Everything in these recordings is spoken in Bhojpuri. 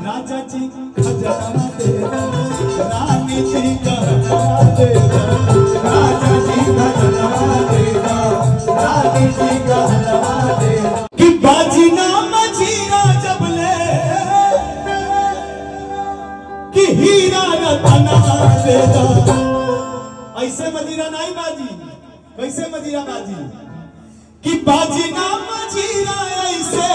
राजा जी खजाना दे दो, रानी जी गहना दे दो, राजा जी खजाना दे दो, रानी जी गहना दे दो। कि बाजी ना मजीरा जब ले कि हीरा रतना दे दो। ऐसे मजीरा नहीं बाजी, कैसे मजीरा बाजी कि बाजी ना मजीरा ऐसे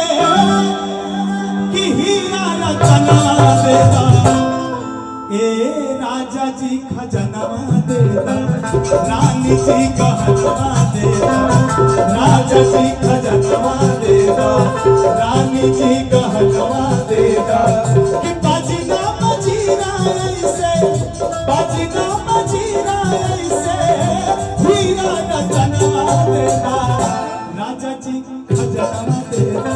कि हीरा रतना दे दो। ए राजा जी खजानवा दे दो, रानी जी गहनवा दे दो, राजा जी खजानवा दे दो, रानी जी गहनवा दे दो। कि बाजी ना मजीरा ऐसे, बाजी ना मजीरा ऐसे हीरा रतना दे दो, राजा जी खजानवा दे दो,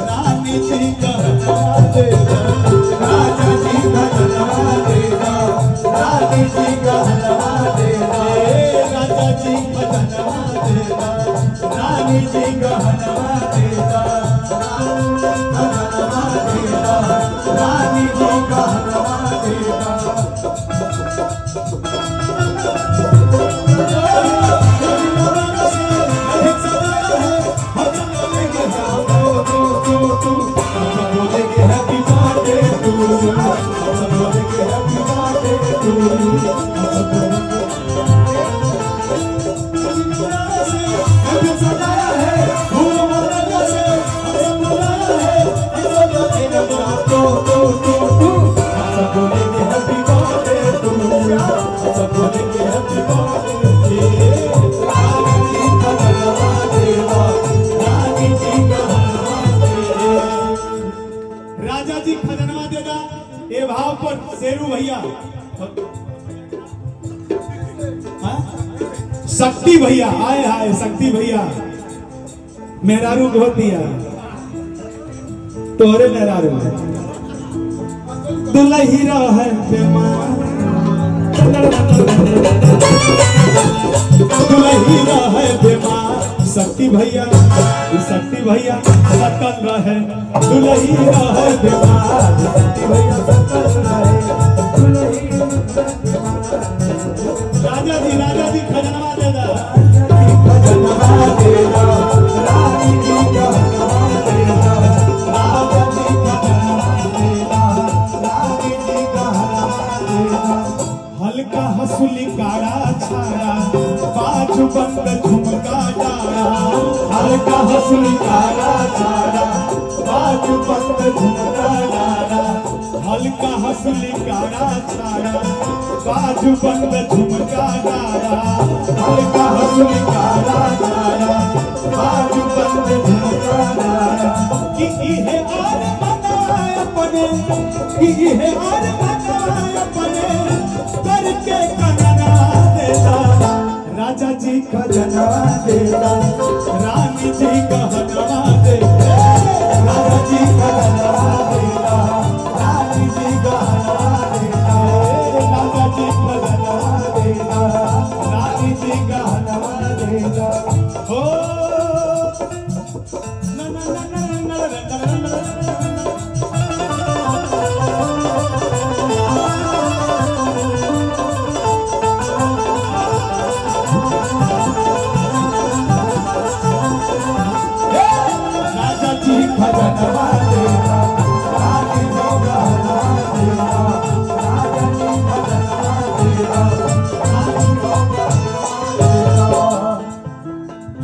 रानी जी गहनवा दे दो, राजा जी खजानवा दे दो, रानी जी गहनवा दे दो। राजा जी खजानवा दे दो, रानी जी गहनवा दे दो, खजानवा दे दो, रानी जी गहनवा दे दो। राजा जी खजानवा देगा ये भाव पर शेरू भैया, शक्ति भैया आए हाय, शक्ति भैया मेहरारू बहुत दिया तोरे मेहरारू दुल्ही है बेमान, दुल्ही है बेमान। शक्ति भैया, शक्ति भैया सकल रहे, दुल्ही है बेमान, शक्ति भैया सकल रहे, दुल्ही राजा जी खजानवा दे दो, खजानवा दे दो, रानी जी गहनवा दे दो, राजा जी खजानवा दे दो, रानी जी गहनवा दे दो। हल्का हंसुली काड़ा छाड़ा, बाजू बंद झुमका डाला, हल्का हंसुली काड़ा छाड़ा, बाजू बंद झुमका डाला, हल्का हंसुली काड़ा छाड़ा, बाजू बंद झुमका डाला, हल्का हंसुली काड़ा छाड़ा, बाजू बंद झुमका डाला। कि इहे आर बनाए अपने, कि इहे आर बनाए अपने करके कनना देता, राजा जी खजानवा देता, रानी जी गहनवा देता, राजा जी खजानवा देता, रानी जी गहनवा देता, राजा जी खजानवा देता, रानी जी गहनवा देता। हो ना ना ना ना ना ना ना ना।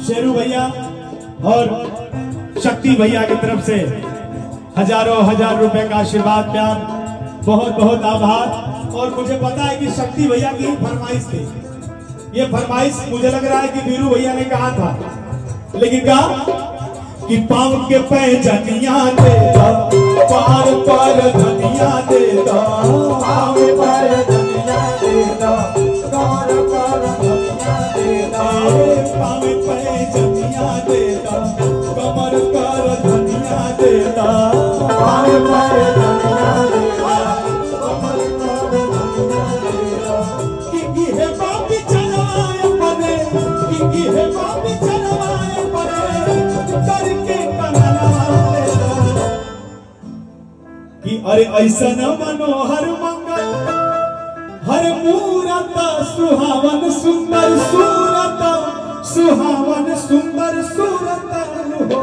शेरू भैया और शक्ति भैया की तरफ से हजारों हजार रुपए का आशीर्वाद, प्यार, बहुत बहुत आभार। और मुझे पता है कि शक्ति भैया की फरमाइश थी, ये फरमाइश मुझे लग रहा है कि वीरू भैया ने कहा था, लेकिन कहा कि पाँव के पैजनिया दे दो, पार पर धनिया दे दो, पाँव के पैजनिया दे दो, पार पर धनिया दे दो, पाँव के पैजनिया दे दो, कमर कर धनिया दे दो, पाँव के पैजनिया दे दो, कमर कर धनिया दे दो। कि है बापी चलवाए पड़े, कि है बापी चलवाए पड़े करके कनवा दे दो। कि अरे ऐसा न मनोहर मंगल हर मूरत सुहावन सुंदर सूरत सुहावन सुंदर सूरत हो।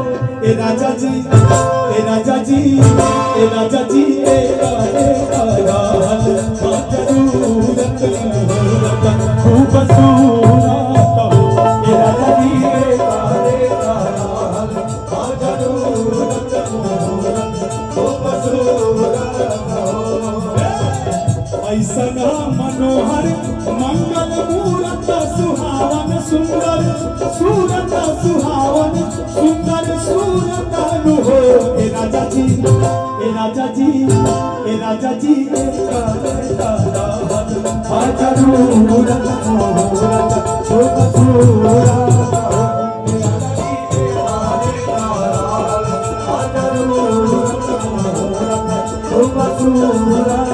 ए राजा जी ए राजा जी ए राजा जी ए जरूरत खूब सूरत हो। ए राजा जी ऐसा मनोहर मंगल मूरत सुहावन सुंदर सूरत सुहावन सुंदर सूरत हो। ए राजा जी ए राजा जी ए राजा जी जरूरत सूरत